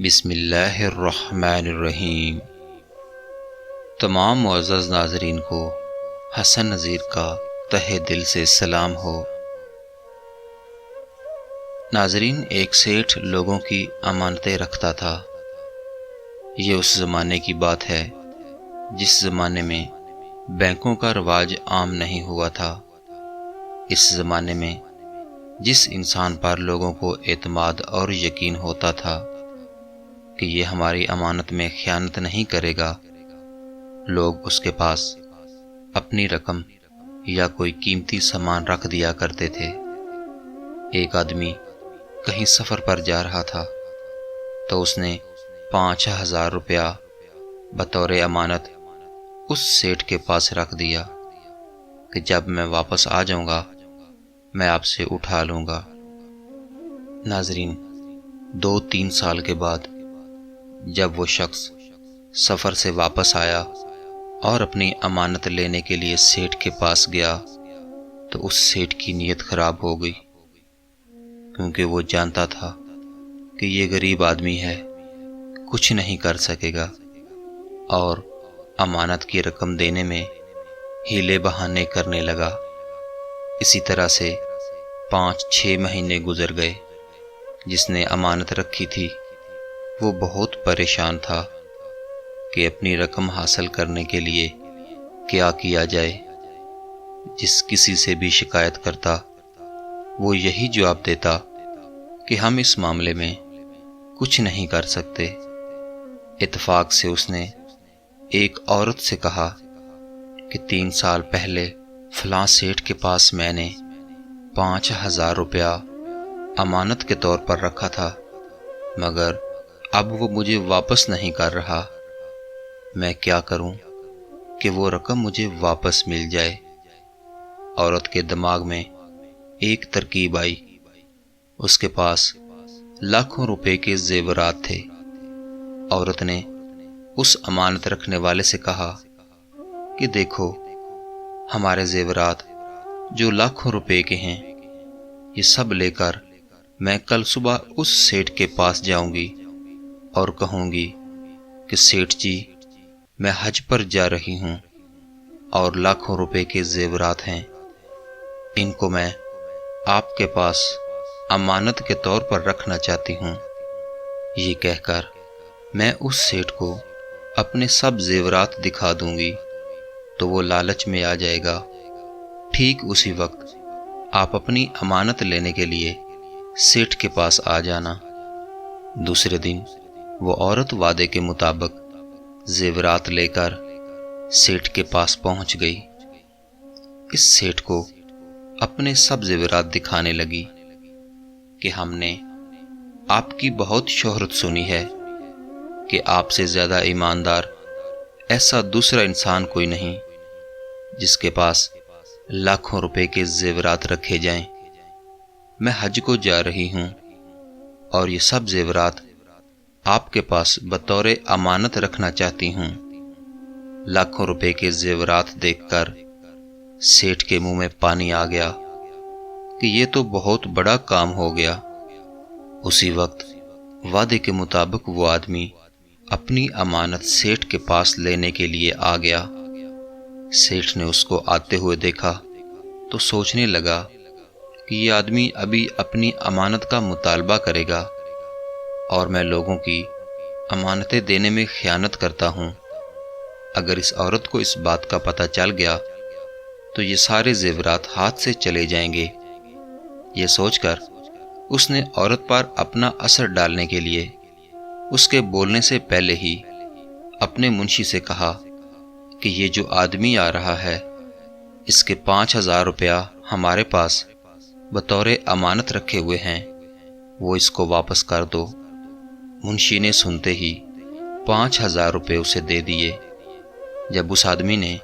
بسم اللہ الرحمن الرحیم۔ تمام معزز ناظرین کو حسن نذیر کا تہہ دل سے سلام ہو۔ ناظرین، ایک سیٹھ لوگوں کی امانتیں رکھتا تھا۔ یہ اس زمانے کی بات ہے جس زمانے میں بینکوں کا رواج عام نہیں ہوا تھا۔ اس زمانے میں جس انسان پر لوگوں کو اعتماد اور یقین ہوتا تھا کہ یہ ہماری امانت میں خیانت نہیں کرے گا، لوگ اس کے پاس اپنی رقم یا کوئی قیمتی سامان رکھ دیا کرتے تھے۔ ایک آدمی کہیں سفر پر جا رہا تھا تو اس نے 5000 روپیہ بطور امانت اس سیٹھ کے پاس رکھ دیا کہ جب میں واپس آ جاؤں گا میں آپ سے اٹھا لوں گا۔ ناظرین، 2-3 سال کے بعد جب وہ شخص سفر سے واپس آیا اور اپنی امانت لینے کے لیے سیٹھ کے پاس گیا تو اس سیٹھ کی نیت خراب ہو گئی، کیونکہ وہ جانتا تھا کہ یہ غریب آدمی ہے، کچھ نہیں کر سکے گا، اور امانت کی رقم دینے میں ہیلے بہانے کرنے لگا۔ اسی طرح سے 5-6 مہینے گزر گئے۔ جس نے امانت رکھی تھی وہ بہت پریشان تھا کہ اپنی رقم حاصل کرنے کے لیے کیا کیا جائے۔ جس کسی سے بھی شکایت کرتا وہ یہی جواب دیتا کہ ہم اس معاملے میں کچھ نہیں کر سکتے۔ اتفاق سے اس نے ایک عورت سے کہا کہ 3 سال پہلے فلاں سیٹھ کے پاس میں نے 5000 روپیہ امانت کے طور پر رکھا تھا، مگر اب وہ مجھے واپس نہیں کر رہا۔ میں کیا کروں کہ وہ رقم مجھے واپس مل جائے؟ عورت کے دماغ میں ایک ترکیب آئی۔ اس کے پاس لاکھوں روپے کے زیورات تھے۔ عورت نے اس امانت رکھنے والے سے کہا کہ دیکھو، ہمارے زیورات جو لاکھوں روپے کے ہیں، یہ سب لے کر میں کل صبح اس سیٹھ کے پاس جاؤں گی اور کہوں گی کہ سیٹھ جی، میں حج پر جا رہی ہوں اور لاکھوں روپے کے زیورات ہیں، ان کو میں آپ کے پاس امانت کے طور پر رکھنا چاہتی ہوں۔ یہ کہہ کر میں اس سیٹھ کو اپنے سب زیورات دکھا دوں گی تو وہ لالچ میں آ جائے گا۔ ٹھیک اسی وقت آپ اپنی امانت لینے کے لیے سیٹھ کے پاس آ جانا۔ دوسرے دن وہ عورت وعدے کے مطابق زیورات لے کر سیٹھ کے پاس پہنچ گئی۔ اس سیٹھ کو اپنے سب زیورات دکھانے لگی کہ ہم نے آپ کی بہت شہرت سنی ہے کہ آپ سے زیادہ ایماندار ایسا دوسرا انسان کوئی نہیں جس کے پاس لاکھوں روپے کے زیورات رکھے جائیں۔ میں حج کو جا رہی ہوں اور یہ سب زیورات آپ کے پاس بطور امانت رکھنا چاہتی ہوں۔ لاکھوں روپے کے زیورات دیکھ کر سیٹھ کے منہ میں پانی آ گیا کہ یہ تو بہت بڑا کام ہو گیا۔ اسی وقت وعدے کے مطابق وہ آدمی اپنی امانت سیٹھ کے پاس لینے کے لیے آ گیا۔ سیٹھ نے اس کو آتے ہوئے دیکھا تو سوچنے لگا کہ یہ آدمی ابھی اپنی امانت کا مطالبہ کرے گا اور میں لوگوں کی امانتیں دینے میں خیانت کرتا ہوں۔ اگر اس عورت کو اس بات کا پتہ چل گیا تو یہ سارے زیورات ہاتھ سے چلے جائیں گے۔ یہ سوچ کر اس نے عورت پر اپنا اثر ڈالنے کے لیے اس کے بولنے سے پہلے ہی اپنے منشی سے کہا کہ یہ جو آدمی آ رہا ہے، اس کے 5000 روپیہ ہمارے پاس بطور امانت رکھے ہوئے ہیں، وہ اس کو واپس کر دو۔ منشی نے سنتے ہی 5000 روپے اسے دے دیے۔ جب اس آدمی نے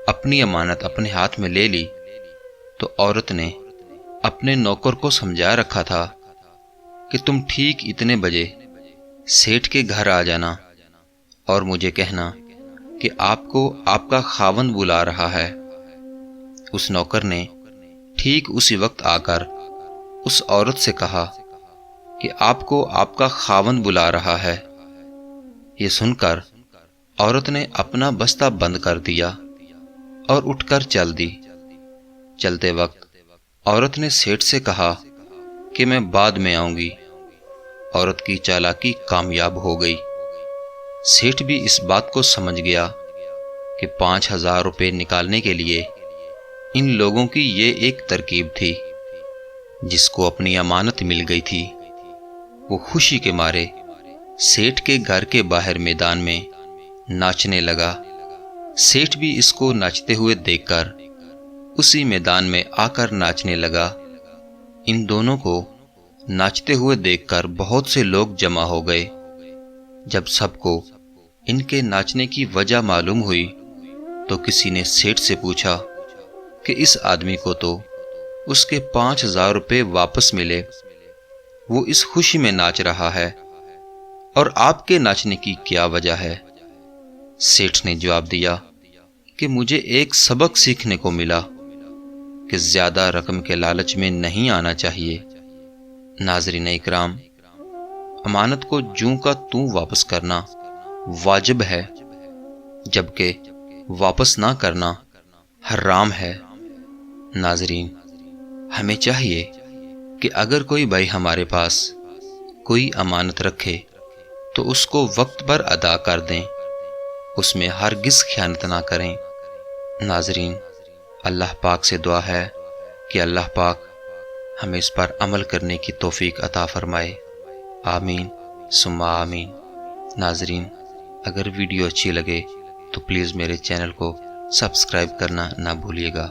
اپنی امانت اپنے ہاتھ میں لے لی تو عورت نے اپنے نوکر کو سمجھا رکھا تھا کہ تم ٹھیک اتنے بجے سیٹھ کے گھر آ جانا اور مجھے کہنا کہ آپ کو آپ کا خاوند بلا رہا ہے۔ اس نوکر نے ٹھیک اسی وقت آ کر اس عورت سے کہا کہ آپ کو آپ کا خاوند بلا رہا ہے۔ یہ سن کر عورت نے اپنا بستہ بند کر دیا اور اٹھ کر چل دی۔ چلتے وقت عورت نے سیٹھ سے کہا کہ میں بعد میں آؤں گی۔ عورت کی چالاکی کامیاب ہو گئی۔ سیٹھ بھی اس بات کو سمجھ گیا کہ 5,000 روپے نکالنے کے لیے ان لوگوں کی یہ ایک ترکیب تھی۔ جس کو اپنی امانت مل گئی تھی وہ خوشی کے مارے سیٹھ کے گھر کے باہر میدان میں ناچنے لگا۔ سیٹھ بھی اس کو ناچتے ہوئے دیکھ کر اسی میدان میں آ کر ناچنے لگا۔ ان دونوں کو ناچتے ہوئے دیکھ کر بہت سے لوگ جمع ہو گئے۔ جب سب کو ان کے ناچنے کی وجہ معلوم ہوئی تو کسی نے سیٹھ سے پوچھا کہ اس آدمی کو تو اس کے 5,000 روپے واپس ملے، وہ اس خوشی میں ناچ رہا ہے، اور آپ کے ناچنے کی کیا وجہ ہے؟ سیٹھ نے جواب دیا کہ مجھے ایک سبق سیکھنے کو ملا کہ زیادہ رقم کے لالچ میں نہیں آنا چاہیے۔ ناظرین اکرام، امانت کو جوں کا توں واپس کرنا واجب ہے، جبکہ واپس نہ کرنا حرام ہے۔ ناظرین، ہمیں چاہیے کہ اگر کوئی بھائی ہمارے پاس کوئی امانت رکھے تو اس کو وقت پر ادا کر دیں، اس میں ہرگز خیانت نہ کریں۔ ناظرین، اللہ پاک سے دعا ہے کہ اللہ پاک ہمیں اس پر عمل کرنے کی توفیق عطا فرمائے۔ آمین ثم آمین۔ ناظرین، اگر ویڈیو اچھی لگے تو پلیز میرے چینل کو سبسکرائب کرنا نہ بھولیے گا۔